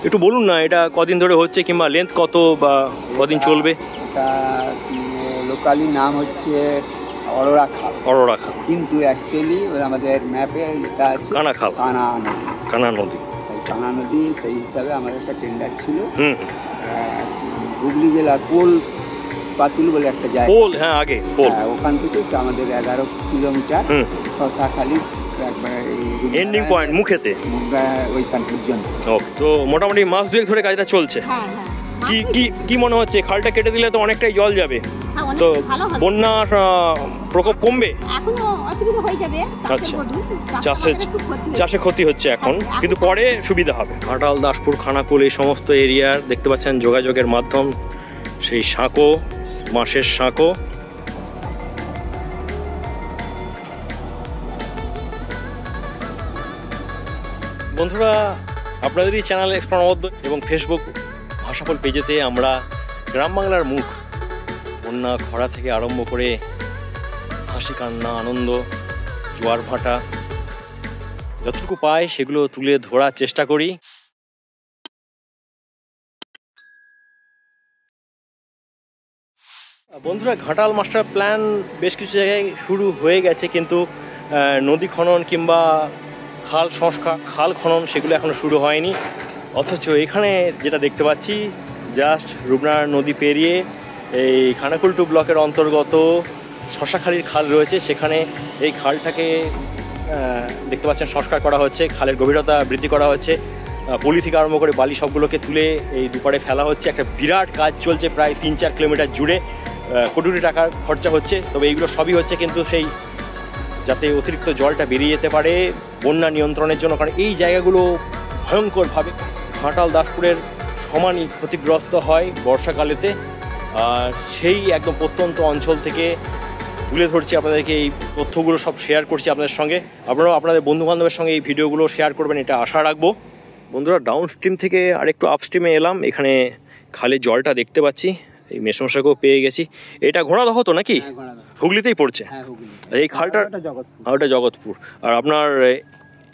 একটু বলুন না এটা কদিন ধরে হচ্ছে কিংবা লেন্থ কত বা কদিন চলবে? এটা লোকালি নাম হচ্ছে অরোরা খাল। অরোরা খাল, কিন্তু অ্যাকচুয়ালি আমাদের ম্যাপে এটা আছে কানা খাল, কানা নদী। কানা নদী, কানা নদী সেই হিসাবে আমাদের একটা টেন্ডার ছিল। হুম, হুগলি জেলা কোল পাতুল বলে একটা জায়গা, পোল, হ্যাঁ আগে পোল, ওখান থেকে আমাদের 11 কিলোমিটার শশাখালি এন্ডিং পয়েন্ট মুখেতে ওইখান পর্যন্ত। তো মোটামুটি মাস দুয়েক ধরে কাজটা চলছে। কি কি কি মনে হচ্ছে খালটা কেটে দিলে তো অনেকটাই জল যাবে, তো বন্যার প্রকোপ কমবে? আচ্ছা, চাষে ক্ষতি হচ্ছে এখন, কিন্তু পরে সুবিধা হবে। ঘাটাল, দাসপুর, খানাকুল এই সমস্ত এরিয়ার দেখতে পাচ্ছেন যোগাযোগের মাধ্যম সেই সাঁকো, মাসের সাঁকো। বন্ধুরা, আপনাদেরই চ্যানেল এক্সপ্লোর মধ্য এবং ফেসবুক ভাষাফল পেজেতে আমরা গ্রাম বাংলার মুখ, বন্যা খরা থেকে আরম্ভ করে হাসি কান্না আনন্দ জোয়ার ভাটা যতটুকু পাই সেগুলো তুলে ধরার চেষ্টা করি। বন্ধুরা, ঘাটাল মাস্টার প্ল্যান বেশ কিছু জায়গায় শুরু হয়ে গেছে, কিন্তু নদী খনন কিংবা খাল সংস্কার, খাল খনন সেগুলো এখনও শুরু হয়নি। অথচ এখানে যেটা দেখতে পাচ্ছি, জাস্ট রূপনারায়ণ নদী পেরিয়ে এই খানাকুল 2 ব্লকের অন্তর্গত শশাখালীর খাল রয়েছে, সেখানে এই খালটাকে দেখতে পাচ্ছেন সংস্কার করা হচ্ছে, খালের গভীরতা বৃদ্ধি করা হচ্ছে, পলি থেকে আরম্ভ করে বালি সবগুলোকে তুলে এই দুপারে ফেলা হচ্ছে। একটা বিরাট কাজ চলছে, প্রায় 3-4 কিলোমিটার জুড়ে, কোটি টাকা খরচা হচ্ছে। তবে এইগুলো সবই হচ্ছে কিন্তু সেই যাতে অতিরিক্ত জলটা বেরিয়ে যেতে পারে বন্যা নিয়ন্ত্রণের জন্য, কারণ এই জায়গাগুলো ভয়ঙ্করভাবে ঘাটাল দাসপুরের সমানই ক্ষতিগ্রস্ত হয় বর্ষাকালেতে। আর সেই একদম প্রত্যন্ত অঞ্চল থেকে তুলে ধরছি আপনাদেরকে, এই তথ্যগুলো সব শেয়ার করছি আপনাদের সঙ্গে। আপনারাও আপনাদের বন্ধুবান্ধবের সঙ্গে এই ভিডিওগুলো শেয়ার করবেন, এটা আশা রাখবো। বন্ধুরা, ডাউন স্ট্রিম থেকে আরেকটু আপস্ট্রিমে এলাম, এখানে খালের জলটা দেখতে পাচ্ছি, এই মেসমশাকেও পেয়ে গেছি। এটা ঘোড়াদহ তো নাকি? হুগলিতেই পড়ছে এই খালটা? ওটা জগৎপুর। আর আপনার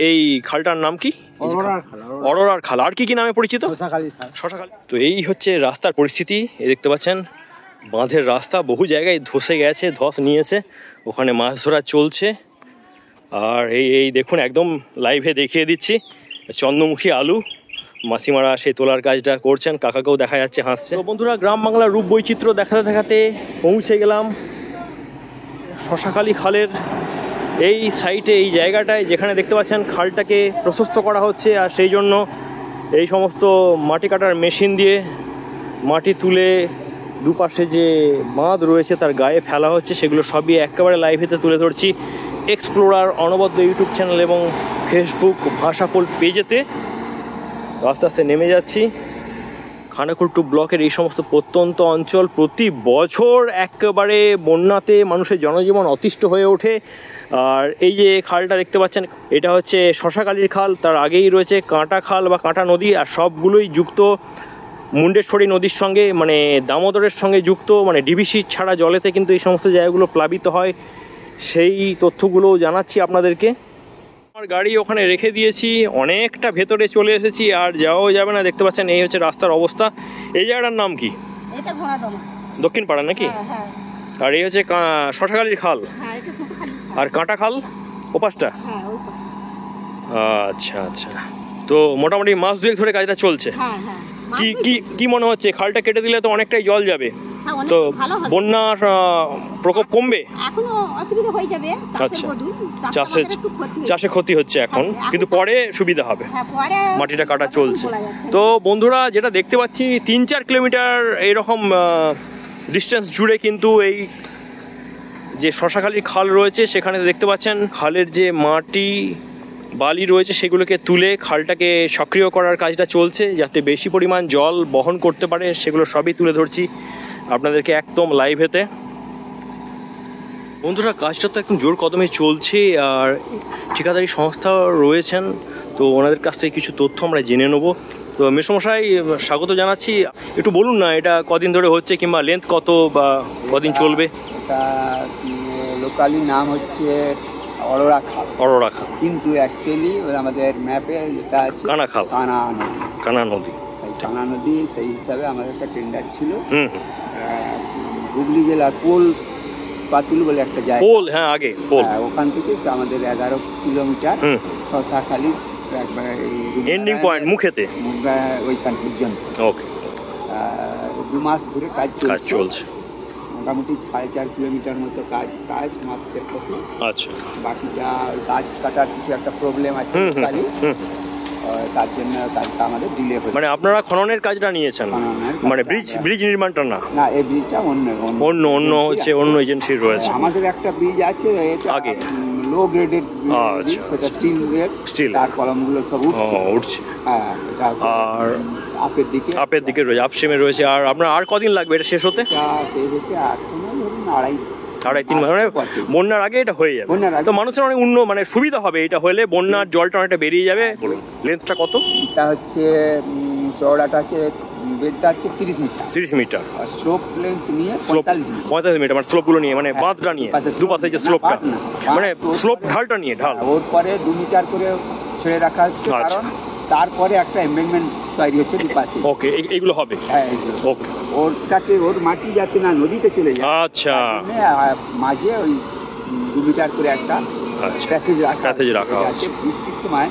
এই খালটার নাম কি? অরোরার খাল। আর কি কি নামে পরিচিত? শশাখালী। তো এই হচ্ছে রাস্তার পরিস্থিতি, দেখতে পাচ্ছেন বাঁধের রাস্তা বহু জায়গায় ধসে গেছে, ধস নিয়েছে, ওখানে মাছ ধরা চলছে। আর এই দেখুন একদম লাইভে দেখিয়ে দিচ্ছি চন্দ্রমুখী আলু, মাসিমারা সেই তোলার কাজটা করছেন, কাকাকেও দেখা যাচ্ছে হাসছে। তো বন্ধুরা, গ্রাম বাংলার রূপ বৈচিত্র্য দেখাতে দেখাতে পৌঁছে গেলাম শশাখালী খালের এই সাইটে, এই জায়গাটায় যেখানে দেখতে পাচ্ছেন খালটাকে প্রশস্ত করা হচ্ছে। আর সেই জন্য এই সমস্ত মাটি কাটার মেশিন দিয়ে মাটি তুলে দুপাশে যে বাঁধ রয়েছে তার গায়ে ফেলা হচ্ছে, সেগুলো সবই একেবারে লাইভেতে তুলে ধরছি এক্সপ্লোরার অনবদ্য ইউটিউব চ্যানেল এবং ফেসবুক ভাষাফল পেজেতে। আস্তে আস্তে নেমে যাচ্ছি খানাকুল 2 ব্লকের এই সমস্ত প্রত্যন্ত অঞ্চল। প্রতি বছর একেবারে বন্যাতে মানুষের জনজীবন অতিষ্ঠ হয়ে ওঠে। আর এই যে খালটা দেখতে পাচ্ছেন, এটা হচ্ছে শশাখালীর খাল, তার আগেই রয়েছে কাঁটা খাল বা কাঁটা নদী, আর সবগুলোই যুক্ত মুন্ডেশ্বরী নদীর সঙ্গে, মানে দামোদরের সঙ্গে যুক্ত, মানে ডিভিসি ছাড়া জলেতে কিন্তু এই সমস্ত জায়গাগুলো প্লাবিত হয়। সেই তথ্যগুলো জানাচ্ছি আপনাদেরকে। আমার গাড়ি ওখানে রেখে দিয়েছি, অনেকটা ভেতরে চলে এসেছি, আর যাওয়াও যাবে না। দেখতে পাচ্ছেন এই হচ্ছে রাস্তার অবস্থা। এই জায়গাটার নাম কি? এটা দক্ষিণ পাড়া নাকি? আর এই হচ্ছে শশাখালীর খাল, আর কাঁটা খাল ওপাশটা। আচ্ছা আচ্ছা, তো মোটামুটি মাস দুয়েক ধরে কাজটা চলছে। কি কি কি মনে হচ্ছে খালটা কেটে দিলে তো অনেকটাই জল যাবে, তো বন্যার প্রকোপ কমবে? আচ্ছা, চাষে ক্ষতি হচ্ছে এখন, কিন্তু পরে সুবিধা হবে, মাটিটা কাটা চলছে। তো বন্ধুরা, যেটা দেখতে পাচ্ছি 3-4 কিলোমিটার এরকম ডিস্টেন্স জুড়ে কিন্তু এই যে শশাখালীর খাল রয়েছে, সেখানে দেখতে পাচ্ছেন খালের যে মাটি বালি রয়েছে সেগুলোকে তুলে খালটাকে সক্রিয় করার কাজটা চলছে, যাতে বেশি পরিমাণ জল বহন করতে পারে। সেগুলো সবই তুলে ধরছি আপনাদেরকে একদম লাইভেতে। বন্ধুরা, কাজটা তো একদম জোর কদমে চলছে, আর ঠিকাদারি সংস্থা রয়েছেন, তো ওনাদের কাছ থেকে কিছু তথ্য আমরা জেনে নেব। তো মেসমশাই, স্বাগত জানাচ্ছি। একটু বলুন না এটা কদিন ধরে হচ্ছে কিংবা লেন্থ কত বা কদিন চলবে? এটা লোকালি নাম হচ্ছে অরোরা খাল। অরোরা খাল, কিন্তু অ্যাকচুয়ালি আমাদের ম্যাপে যেটা আছে কানা খাল, কানা নদী। কানা নদী, এই কানা নদী সেই হিসাবে আমাদের একটা টেন্ডার ছিল। হুম, হুগলি জেলা পোল পাতুল বলে একটা জায়গা, পোল, হ্যাঁ আগে পোল, ওখান থেকে আমাদের 11 কিলোমিটার শশাখালী এন্ডিং পয়েন্ট মুখেতে ওইখান পর্যন্ত। ওকে, 2 মাস ধরে কাজ চলছে। মোটামুটি 4.5 কিলোমিটার মতো কাজ প্রায় সমাপ্তের পথে। আচ্ছা, বাকিটা গাছ কাটার কিছু একটা প্রবলেম আছে খালি, তার জন্য কাজটা আমাদের ডিলে হয়েছে। মানে আপনারা খননের কাজটা নিয়েছেন, মানে ব্রিজ নির্মাণটা না? না, এই ব্রিজটা অন্য হচ্ছে, অন্য এজেন্সি রয়েছে। আমাদের একটা ব্রিজ আছে এটা আগে লো গ্রেডেড, সেটা স্টিল, তার কলমগুলো সব উঠছে। হ্যাঁ, এটা আর আপের দিকে রয়েছে, আপসেমে রয়েছে। আর আপনার আর কদিন লাগবে এটা শেষ হতে? এখনো ধরুন 2.5-3 মাস, মানে বন্যার আগে এটা হয়ে যাবে। তো মানুষের অনেক মানে সুবিধা হবে এটা হলে, বন্যার জলটা অনেকটা বেরিয়ে যাবে। লেন্থটা কত? এটা হচ্ছে চওড়াটা আছে, বেডটা আছে 30 মিটার, আর স্লোপ লেন্থ নিয়ে 45 মিটার, মানে স্লোপগুলো নিয়ে, মানে বাঁধটা নিয়ে, দুপাশে যে স্লোপটা, মানে স্লোপ ঢালটা নিয়ে, ঢাল। ওর পরে 2 মিটার করে ছেড়ে রাখা হচ্ছে, কারণ তারপরে একটা এমবেডমেন্ট তৈরি হচ্ছে দুপাশে। ওকে, এইগুলো হবে। হ্যাঁ, ওকে, ওরটাকে ওর মাটি যাতে না নদীতে চলে যায়, আচ্ছা, মাঝে ওই 2 মিটার করে একটা প্যাসেজ রাখা আছে। বৃষ্টির সময়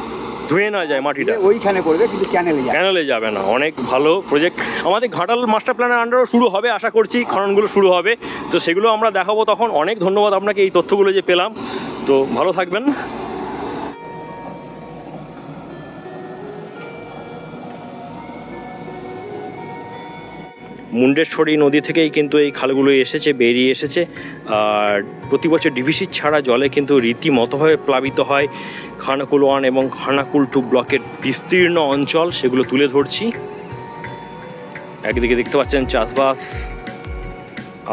ধুয়ে না যায় মাটিটা, ওইখানে পড়বে, কিন্তু ক্যানেলে যাবে না। অনেক ভালো প্রজেক্ট। আমাদের ঘাটাল মাস্টার প্ল্যানের আন্ডারও শুরু হবে, আশা করছি খননগুলো শুরু হবে, তো সেগুলো আমরা দেখাবো তখন। অনেক ধন্যবাদ আপনাকে এই তথ্যগুলো যে পেলাম, তো ভালো থাকবেন। মুন্ডেশ্বরী নদী থেকেই কিন্তু এই খালগুলো বেরিয়ে এসেছে। আর প্রতি বছর ডিভিসি ছাড়া জলে কিন্তু রীতিমতোভাবে প্লাবিত হয় খানাকুল 1 এবং খানাকুল 2 ব্লকের বিস্তীর্ণ অঞ্চল, সেগুলো তুলে ধরছি। একদিকে দেখতে পাচ্ছেন চাষবাস,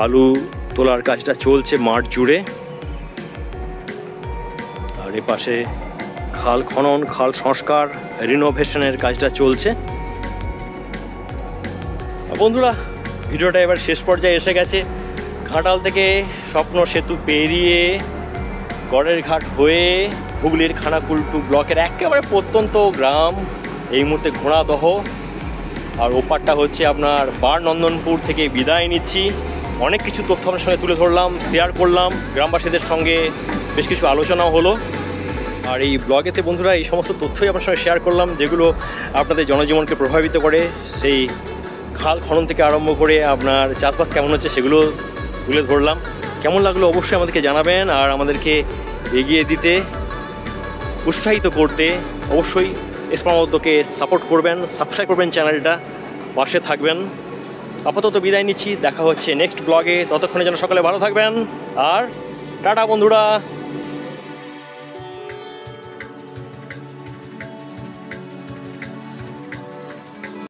আলু তোলার কাজটা চলছে মাঠ জুড়ে, আর এ পাশে খাল খনন, খাল সংস্কার, রিনোভেশনের কাজটা চলছে। বন্ধুরা, ভিডিওটা এবার শেষ পর্যায়ে এসে গেছে। ঘাটাল থেকে স্বপ্ন সেতু পেরিয়ে গড়ের ঘাট হয়ে হুগলির খানাকুল 2 ব্লকের একেবারে প্রত্যন্ত গ্রাম এই মুহূর্তে ঘোড়াদহ, আর ওপারটা হচ্ছে আপনার বারনন্দনপুর থেকে বিদায় নিচ্ছি। অনেক কিছু তথ্য আপনার সঙ্গে তুলে ধরলাম, শেয়ার করলাম, গ্রামবাসীদের সঙ্গে বেশ কিছু আলোচনাও হলো। আর এই ব্লগেতে বন্ধুরা এই সমস্ত তথ্যই আপনার সঙ্গে শেয়ার করলাম, যেগুলো আপনাদের জনজীবনকে প্রভাবিত করে। সেই খাল খনন থেকে আরম্ভ করে আপনার চাষবাস কেমন হচ্ছে সেগুলো তুলে ধরলাম। কেমন লাগলো অবশ্যই আমাদেরকে জানাবেন, আর আমাদেরকে এগিয়ে দিতে, উৎসাহিত করতে অবশ্যই এসমাউদ্দকে সাপোর্ট করবেন, সাবস্ক্রাইব করবেন চ্যানেলটা, পাশে থাকবেন। আপাতত বিদায় নিচ্ছি, দেখা হচ্ছে নেক্সট ব্লগে। ততক্ষণে যেন সকলে ভালো থাকবেন, আর টাটা বন্ধুরা।